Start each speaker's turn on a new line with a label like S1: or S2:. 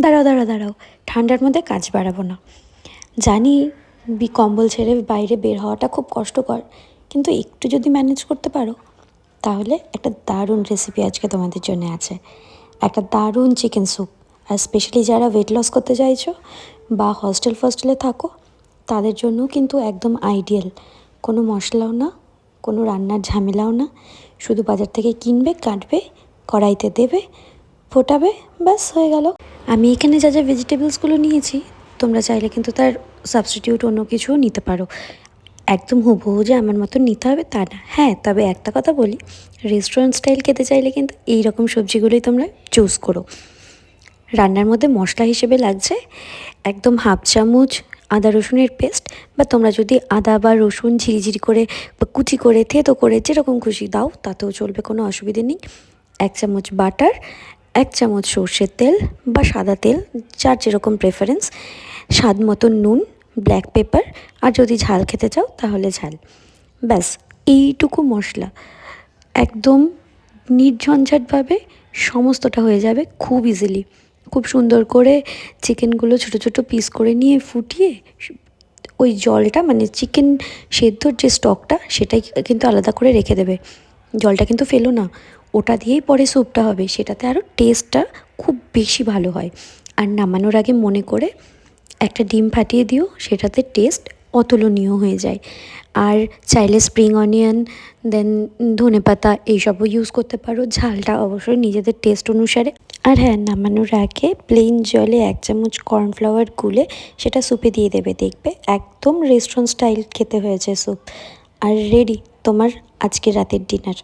S1: দাঁড়াও দাঁড়াও দাঁড়াও, ঠান্ডার মধ্যে কাজ বাড়াবো না। জানি কম্বল ছেড়ে বাইরে বের হওয়াটা খুব কষ্টকর, কিন্তু একটু যদি ম্যানেজ করতে পারো তাহলে একটা দারুণ রেসিপি আজকে তোমাদের জন্য আছে। একটা দারুণ চিকেন স্যুপ। আর স্পেশালি যারা ওয়েট লস করতে চাইছো বা হস্টেলে থাকো তাদের জন্য কিন্তু একদম আইডিয়াল। কোনো মশলাও না, কোনো রান্নার ঝামেলাও না, শুধু বাজার থেকে কিনবে, কাটবে, কড়াইতে দেবে, ফোটাবে, ব্যাস হয়ে গেল। আমি এখানে যা যা ভেজিটেবলসগুলো নিয়েছি তোমরা চাইলে কিন্তু তার সাবস্টিটিউট অন্য কিছুও নিতে পারো। একদম হুবহু যে আমার মতন নিতে হবে তা না। হ্যাঁ, তবে একটা কথা বলি, রেস্টুরেন্ট স্টাইল খেতে চাইলে কিন্তু এই রকম সবজিগুলোই তোমরা চুজ করো। রান্নার মধ্যে মশলা হিসেবে লাগছে একদম হাফ চামচ আদা রসুনের পেস্ট, বা তোমরা যদি আদা বা রসুন ঝিরিঝিরি করে বা কুচি করে থেতো করে যেরকম খুশি দাও তাতেও চলবে, কোনো অসুবিধে নেই। 1 চামচ বাটার, 1 চামচ সর্ষের তেল বা সাদা তেল, যার যেরকম প্রেফারেন্স, স্বাদ মতো নুন, ব্ল্যাক পেপার, আর যদি ঝাল খেতে চাও তাহলে ঝাল। ব্যাস, এইটুকু মশলা একদম নির্ঝঞ্ঝাটভাবে সমস্তটা হয়ে যাবে খুব ইজিলি। খুব সুন্দর করে চিকেনগুলো ছোটো ছোটো পিস করে নিয়ে ফুটিয়ে ওই জলটা, মানে চিকেন সেদ্ধর যে স্টকটা সেটাই কিন্তু আলাদা করে রেখে দেবে। জলটা কিন্তু ফেলো না, ওটা দিয়েই পরে স্যুপটা হবে, সেটাতে আরও টেস্টটা খুব বেশি ভালো হয়। আর নামানোর আগে মনে করে একটা ডিম ফাটিয়ে দিও, সেটাতে টেস্ট অতুলনীয় হয়ে যায়। আর চাইলে স্প্রিং অনিয়ন, দেন ধনেপাতা এইসবও ইউজ করতে পারো, ঝালটা অবশ্যই নিজেদের টেস্ট অনুসারে। আর হ্যাঁ, নামানোর আগে প্লেন জলে 1 চামচ কর্নফ্লাওয়ার গুলে সেটা স্যুপে দিয়ে দেবে, দেখবে একদম রেস্টুরেন্ট স্টাইল খেতে হয়েছে স্যুপ। আর রেডি তোমার আজকে রাতের ডিনার।